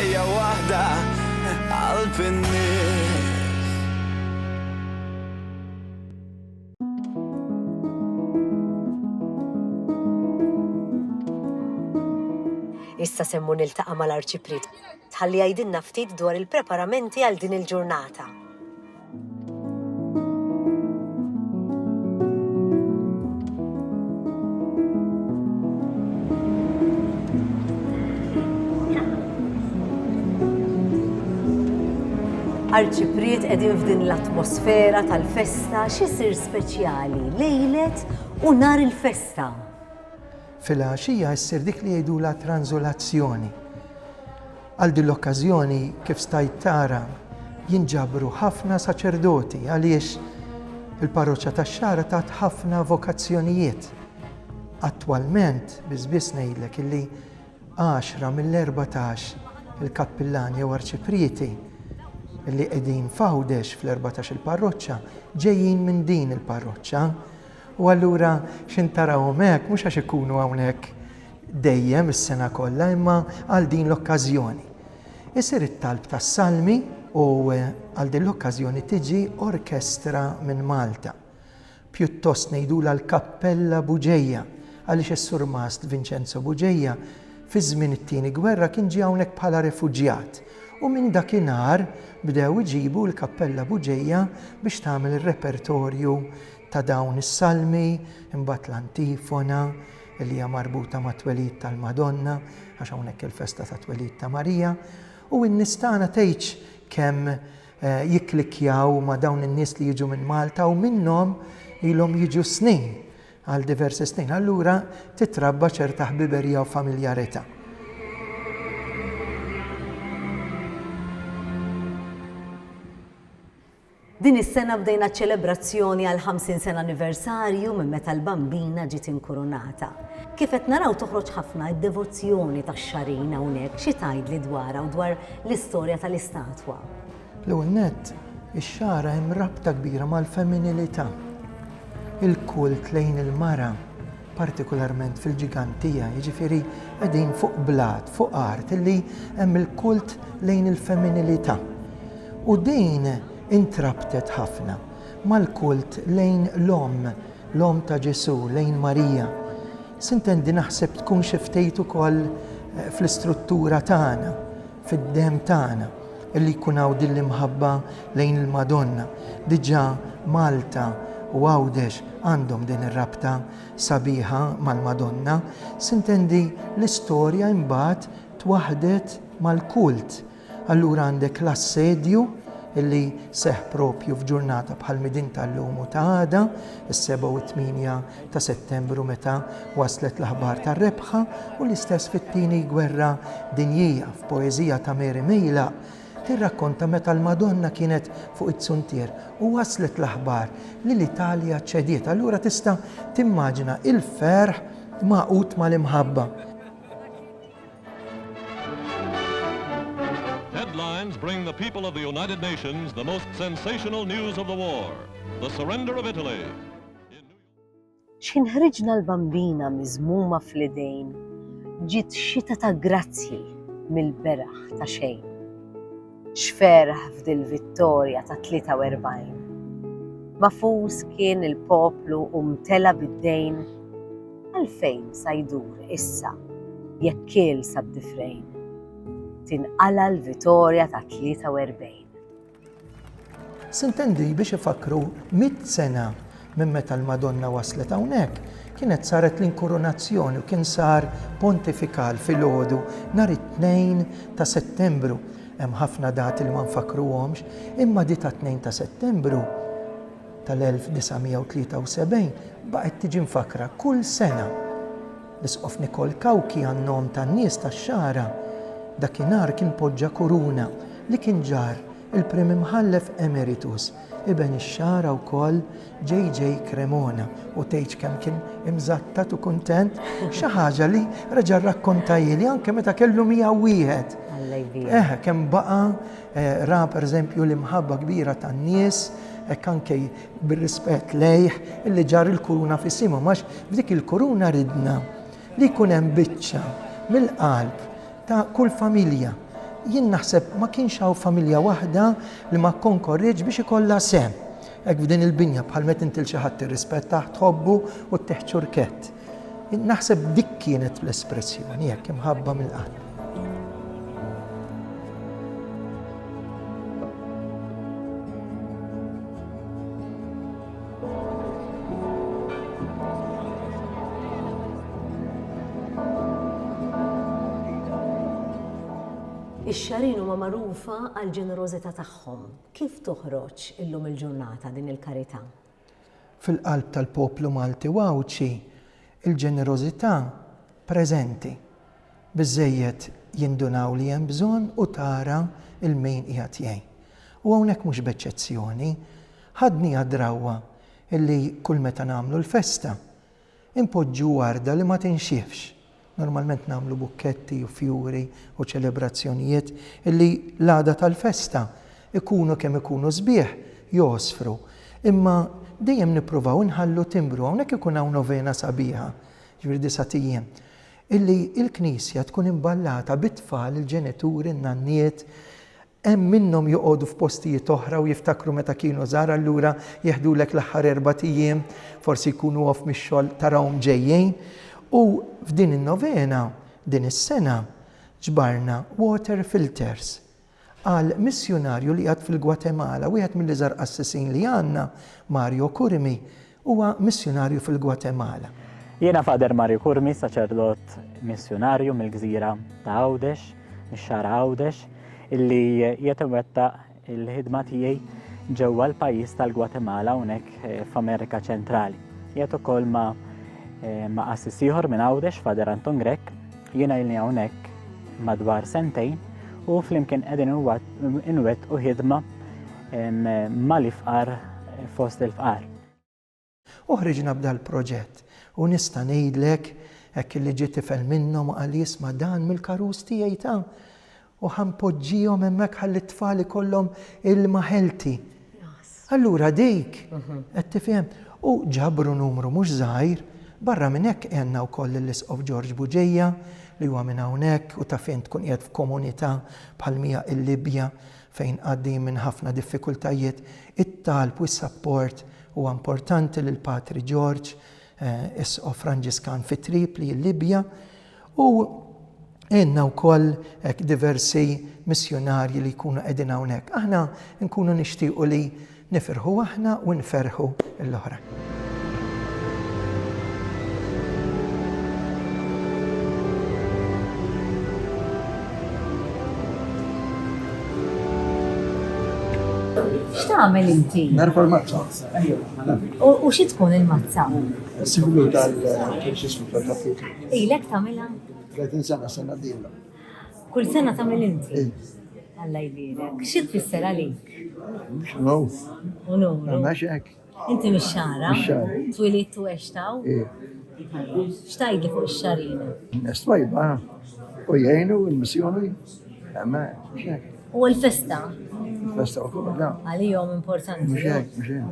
ħajja waħda qalb in-nies. Issa semmu niltaqa' mal-Arċipriet ħalli jgħidilna ftit dwar il-preparamenti għal din il-ġurnata. Arċipriet qegħdin f'din l-atmosfera tal-festa x'isir speċjali lejlet u nhar il-festa. Fil-għaxija issir dik li jgħidula tranzolazzjoni. Għal din l-okkażjoni kif stajt tara jinġabru ħafna saċerdoti għaliex il-parroċċa tax-Xara tat ħafna vokazzjonijiet. Attwalment biss ngħidlek illi 10 mill-14 il-kappillani jew arċiprieti illi qegħdin f'Għawdex fl-14 il-parroċċa ġejjin minn din il-parroċċa. U allura x'intarawhom hekk mhux għax ikunu hawnhekk dejjem is-sena kollha imma għal din l-okkażjoni. Isir it-talb tas-salmi u għal din l-okkażjoni tiġi orkestra minn Malta. Pjuttost ngħidula l-Kappella Buġejja għaliex is-Sur Mast Vincenzo Buġejja fi żmien it-tieni gwerra kien ġie hawnhekk bħala refuġjat. U minn dakinhar bdew iġibu l-Kappella Buġejja biex tagħmel ir-repertorju ta' dawn is-salmi, imbagħad l-antifona li hija marbuta ma' twelid tal-Madonna, għax hawnhekk il-festa ta' twelid ta' Marija, u n-nies tagħna tgħidx kemm jikklikjaw ma' dawn in-nies li jiġu minn Malta u minnhom ilhom jiġu snin għal diversi snin. Allura titrabba ċerta ħbiberija u familjarità. Din is-sena bdejna ċelebrazzjoni għal 50 sena anniversarju minn meta l-bambina ġiet inkurunata. Kif qed naraw toħroġ ħafna d-devozzjoni tax-xarin hawnhekk, xi tgħidli dwarha u dwar l-istorja tal-istatwa? L-ewwel nett, ix-Xara hemm rabta kbira mal-femminilità. Il-kult lejn il-mara, partikolarment fil-ġigantija, jiġifieri qegħdin fuq blat, fuq art, illi hemm il-kult lejn il-femminilità. U din intrabtet ħafna mal-kult lejn l-om ta' Ġesu, lejn Marija. Sintendi naħseb tkun xi ftit ukoll fl-istruttura tagħna, fid-dem tagħna, illi jkun hawn din l-imħabba lejn il-Madonna. Diġà Malta u Għawdex għandhom din ir-rabta sabiħa mal-Madonna, sintendi l-istorja imbagħad twaħdet mal-kult. Allura għandek l-assedju illi seħ propju f'ġurnata bħal midin tal-lum u ta' għada, is-7 u 8 ta' Settembru meta waslet l-aħbar tar-rebħa u l-istess fit-tieni gwerra dinjija f'poeżija ta' Mary Mejla tirrakkonta meta l-Madonna kienet fuq it-suntier u waslet l-aħbar li l-Italja ċediet. Allura tista' timmaġina il-ferħ maqut mal-imħabba. Headlines bring the people of the United Nations the most sensational news of the war, the surrender of Italy. X'inħriġna l-bambina miżmuma fl-idejn, ġiet xita ta' grazzi mill-beraħ ta' xejn. Xferħ f'dil vittorja ta' 43. Mafus kien il-poplu mtela bid-dejn, għalfejn sa jdur issa jekk kiel sab-difrejn. Tinqala l-vittorja ta' 43. Sintendi biex ifakru 100 sena minn meta l-Madonna waslet hawnhekk, kienet saret l-inkurunazzjoni u kien sar pontifikal fil-għodu nhar it-2 ta' Settembru. Hemm ħafna dati li ma nfakruhomx, imma di ta' 2 ta' Settembru tal-1973 baqgħet tiġi mfakra kull sena. L-Isqof Nikol Kawki għan-nom tan-nies tax-Xara dakinhar kien poġġa kuruna li kien ġar il-Prim Imħallef Emeritus Ibn ix-Xara wkoll J.J. Cremona u tgħid kemm kien imżattat u kuntent xi ħaġa li reġa' rrakkontajli anke meta kellu 101. Kemm baqa' ra pereżempju l-imħabba kbira tan-nies hekk anke bir-rispett lejh illi ġar il-kuruna fis-sima għax f'dik il-kuruna ridna li jkun hemm biċċa mill-qalb ta' kull familja jien naħseb ma kienx hawn familja waħda li ma konkorriġ biex ikollha sem. Hekk f'din il-binja bħal meta inti xi ħadd tirrispettah tħobbu u tteħħ ċurkett. Naħseb dik kienet l-espressjoni hekk imħabba mill-qalb. Ix-xarin huma magħrufa għal ġenerożità tagħhom. Kif toħroġ illum il-ġurnata din il-karità? Fil-qalb tal-poplu Malti Wawċi, il-ġenerożità preżenti. Biżżejjed jindunaw li hemm bżonn u tara il-min qiegħed jgħin. U hawnhekk mhux b'eċċezzjoni, ħadni għad-drawwa illi kull meta nagħmlu l-festa impoġġu warda li ma tinxifx. Normalment nagħmlu bukketti u fjuri u ċelebrazzjonijiet illi l-għada tal-festa ikunu kemm ikunu sbieħ josfru. Imma dejjem nippruvaw inħallu timbru hawnhekk ikun hawn novena sabiħa, ġifieri 9 ijiem, illi l-Knisja tkun imballata bit-tfal, il-ġenituri, n-nanniet, hemm minnhom joqogħdu f'postijiet oħra u jiftakru meta kienu żgħar allura jeħdulek l-aħħar 4 ijiem, forsi jkunu off mix-xogħol tarawhom ġejjin. U f'din in-novena, din is-sena, ġbarna water filters għal missjonarju li għad fil-Gwatemala, wieħed mill-iżgħar qassisin li għandna, Mario Kurmi, huwa missjonarju fil-Gwatemala. Jiena Fader Mario Kurmi, saċerdot missjonarju mill-gżira ta' Għawdex, mix-xahar Għawdex, illi jitwettaq il-ħidma tiegħi ġewwa l-pajjiż tal-Gwatemala hawnhekk f'Amerika Ċentrali. Qiegħed ukoll ma' assis ieħor minn Għawdex, Fader Anton Grek, jiena ilni hawnhekk madwar sentejn u flimkien qegħdin inwettqu ħidma mal-ifqar fost il-fqar. Uħriġna b'dal proġett u nista' ngħidlek hekk li ġiet tifel minnhom qal jisma' dan mill-karus tiegħi ta' u ħanpoġġihom hemmhekk ħalli t-tfal ikollhom ilma ħelti. Allura dik qed tifhem u ġabru numru mhux żgħir. Barra minn hekk għandna wkoll l-Isqof George Buġejja li huwa minn hawnhekk u ta' fejn tkun qiegħed f'komunità bħal mija il-Libja fejn għaddejjin minn ħafna diffikultajiet. It-talb u s-support huwa importanti lil Patri George, Isqof Franġiskan fi Tripli, il-Libja, u għandna wkoll diversi missjonarji li jkunu qegħdin hawnhekk. Aħna nkunu nixtiequ li nifirħu aħna u nferħu l-oħra. X'tagħmel inti? Narfa l-mazza. U xi tkun il-mazza? Simbolu tal-ċismu tal-tapputi. Ilek tagħmilha? 30 sena sena d-dilla. Kull sena tagħmel inti? Alla jbierek. Xi tfisser għalik? No. U numru. Max hekk. Inti mix-xara? Mix-xara. Twilidtu għextaw? X'tgħidli fuq ix-xarina? Nes tajba. U jgħinu il-missjoni. Ma mux hekk. U l-festa? Festa u kolla, da. Għalijom importanti. Mux hekk, mux hekk.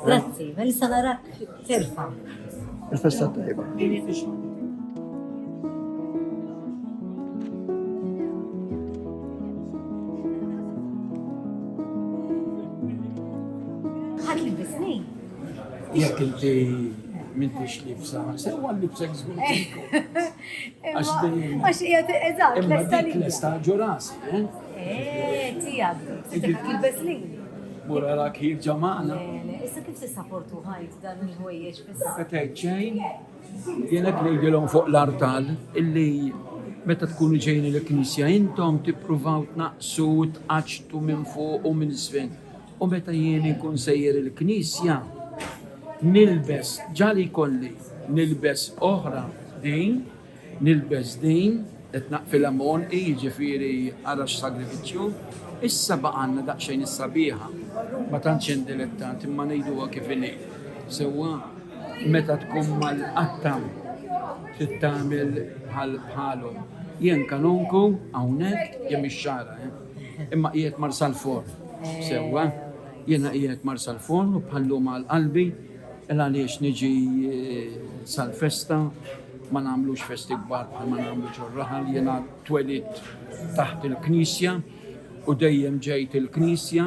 Grazzi, melissa narak terfa. Il-festa tajba. Ħadd li bisni? Jekk inti m'intix libsa, sewa libsek żgur. Għax dejjem. Għax qiegħed eżatt, Imma lesta dik li. lesta ġurasi, Tijak, tilbes li. Mura rak ħirġa magħna. Issa kif tissapportu ħajt dan il-ħwejjeġ fissa? Qed ċejn, jienek ngħidilhom fuq l-artal illi meta tkunu ġejni l-Knisja intom tippruvaw tnaqsu tqaċtu minn fuq u minn isfel. U meta jien ikun sejjer il-Knisja, nilbes ġali kolli, nilbes oħra din, nilbes din, qed naqfil ammon jiġifieri arax sagrifiċċju, issa baqanna daqsxejn is-sabiħa. Ma tantx dilettant imma ngħiduha kif inhi. Sewwa meta tkun mal-qattam trid tagħmel bħalhom. Jien kanunku hawnhekk jew ix-xara, imma qiegħed marsal forn. Sewwa jiena qiegħed marsal forn u bħallhom mal-qalbi għaliex niġi sal-festa ma nagħmlux festi kbar bħal ma nagħmlu ġorraħal, jiena twelit taħt il-Knisja u dejjem ġejt il-Knisja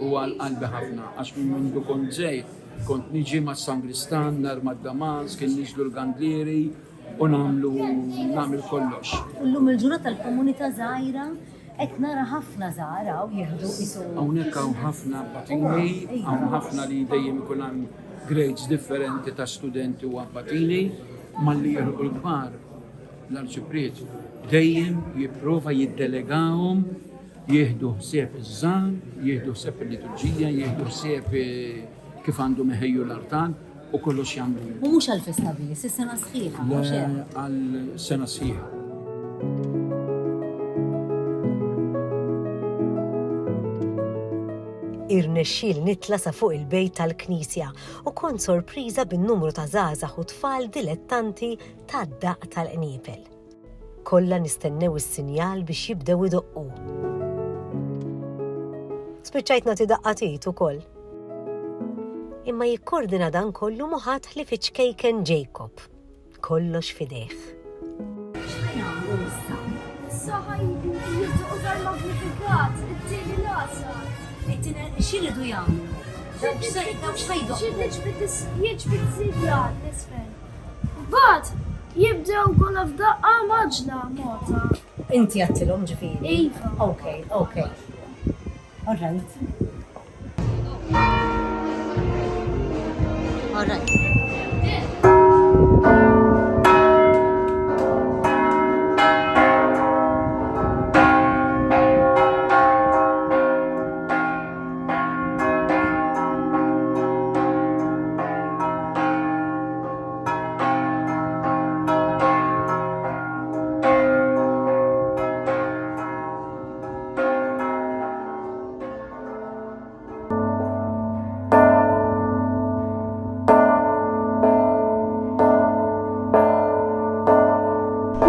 u għal-qalbi ħafna għax minn mindu kont ġejt kont niġi ma' Sangristan, nar ma' Damas, kien niġlu l-Gandlieri u nagħmel kollox. Llum il-ġurnata tal-komunità żgħira qed nara ħafna żgħara u jieħdu isu. Hawnhekk hawn ħafna batini, hawn ħafna li dejjem ikun hemm grades differenti ta' studenti u batini, malli jirqu l-kbar l-arċipriet dejjem jipprova jiddelegawhom jieħdu ħsieb iż-żgħar, jieħdu ħsieb il-liturġija, jieħdu ħsieb kif għandu meħejju l-artan u kollox jagħmlu. U mhux għall-festa biss, is-sena sħiħa. Għal-sena sħiħa. Irnexxiel nitla sa fuq il-bejt tal-Knisja u kont sorpriża bin-numru ta' żgħażagħ u tfal dilettanti tad-daqq tal-qniepel. Kollha nistennew is-sinjal biex jibdew idoqqu. Spiċċajt nagħti daqqatit ukoll. Imma jikkordina dan kollu moħat li fiċkejken Jacob. Kollox fidejh. X'ħajnagħmlu issa? Issa jibduqu tal-magnifikat, it-tieni l-għasar. X'iridu jagħmlu? Dawk x'ħajdu? Jiġbid sidra l-isfel. Bad, jibdew kollha f'daqqa maġla mota. Inti għattilhom ġifieri? Iva. Okay. All right.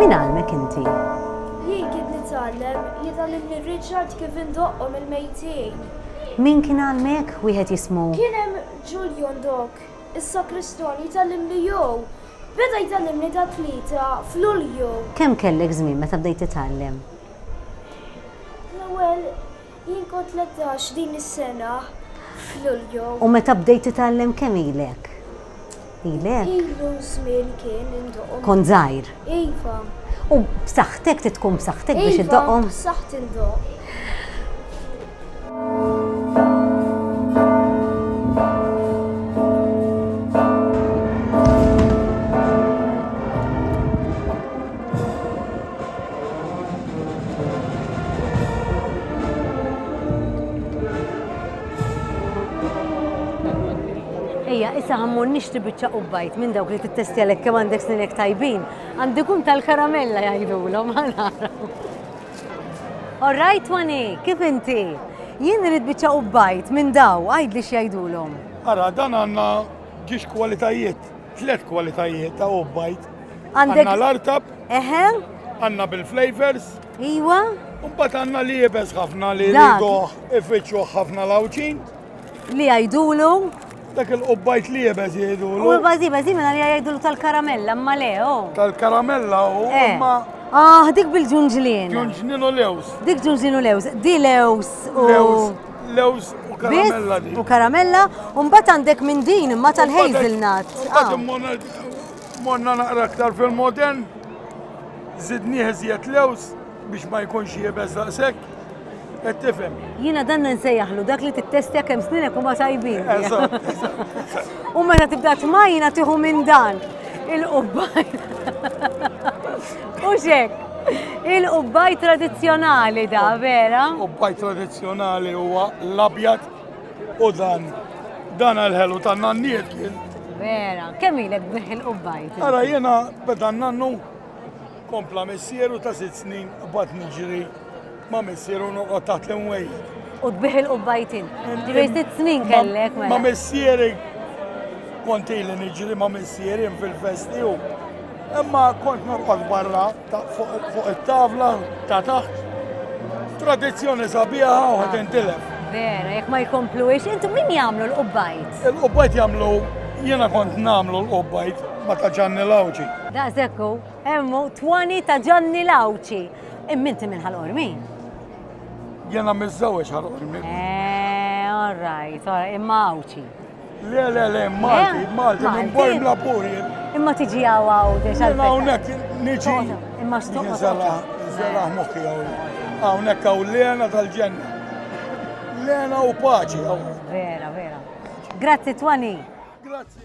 Min għalmek inti? Jien kien jitgħallem Richard kif indoqqhom il-mejtien. Min kien għalmek wieħed jismu? Kien hemm Julian Dok, is-sakristwan jitgħallimni jew. Beda jitgħallimni ta' tlieta f'Lulju. Kemm kellek żmien meta bdejt titgħallem? L-ewwel jien kont 13 din is-sena f'Lulju. U meta bdejt titgħallem kemm ilek? Ilek? Ilu żmien kien indoqqhom. Kont żgħir. Iva. U b'saħħtek tkun b'saħħtek biex iddoqhom? Iva, b'saħħt indoq. Issa ħammur nixtri biċċa qubbajt minn dawk li tittestjalek kemm għandek sninek tajbin, għandikum tal-karamella jgħidulhom ħanara. All right, Wani, kif inti? Jien irid biċċa qubbajt minn daw, għajdli x'jgħidulhom. Ara, dan għandna ġiex kwalitajiet, 3 kwalitajiet ta' qubbajt. Għandek l-artab, għandna bil-flavors, iwa, u mbagħad għandna li jibes ħafna li riduh ifittxu ħafna lawċin. Li jgħidulu? Dak il-qubbajt li jibes jgħidulu. U bażi minna li jgħidulu tal-karamella, imma le, Tal-karamella u imma. Dik bil-ġunġlien. Ġunġlien u lews. Dik ġunġlien u lews. Di lews u. Lews u karamella di. U karamella, u mbagħad għandek minn din imma tal-hazelnut. Monna naqra aktar fil-modern, zidni ħeżjed lews biex ma jkunx jibes daqshekk. Qed tifhem. Jiena dan nsejjaħlu dak li tittestja kemm sninek huma tajbin. U meta tibda tmajna tieħu minn dan il-qubbajt. U xek, il-qubbajt tradizzjonali da, vera? Qubbajt tradizzjonali huwa l-abjad u dan għal-ħelu tan-nanniet kien. Vera, kemm ilek bdeħ il-qubbajt? Ara jiena beda nannu kompla missieru ta' 6 snin bad niġri ma missieru noqgħod taħt l-imwejjed. U tbieħ il-qubbajtin. Ġifieri 6 snin kellek Ma missieri kont ili niġri ma missieri fil-festi u imma kont noqgħod barra fuq it-tavla ta' taħt. Tradizzjoni sabiħa u ħed intilef. Vera, jekk ma jkompluwiex, intu min jagħmlu l-qubbajt? Il-qubbajt jagħmlu Jena kont namlu l-qobbajt ma ta' Ġanni Lawċi. Da' zekku, emmu twani ta' Ġanni Lawċi. Imminti minn ħal-qormin. Jena mizzawiex ħal-qormin. All right, imma Awċi. Le, Malti, minn Borm la Puri. Imma tiġi għaw Jena hawnhekk niġi. Imma xtuq. Zeraħ moħħi hawnhekk hawn Lena tal-ġenna. Lena u paċi hawn. Vera. Grazzi Twani. Grazzi.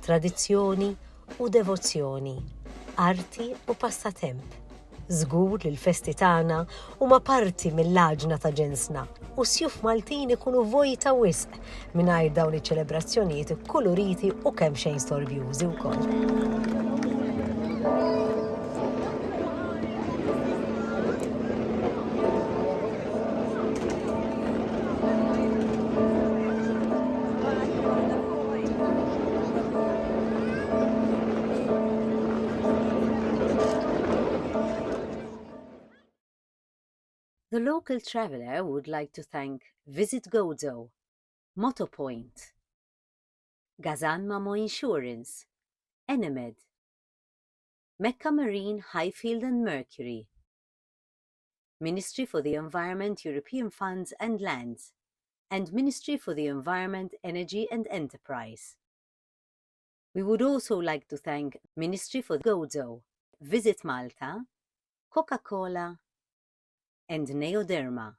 Tradizzjoni u devozzjoni, arti u passatemp. Żgur li l-festi tagħna huma parti mill-laġna ta' ġensna u sjuf Maltin ikunu vojta wisq mingħajr dawn iċ-ċelebrazzjonijiet koloriti u kemm xejn storbjużi wkoll. The local traveller would like to thank Visit Gozo, Motopoint, Gazan Mamo Insurance, Enemed, Mecca Marine, Highfield and Mercury, Ministry for the Environment, European Funds and Lands, and Ministry for the Environment, Energy and Enterprise. We would also like to thank Ministry for Gozo, Visit Malta, Coca-Cola, and Neoderma.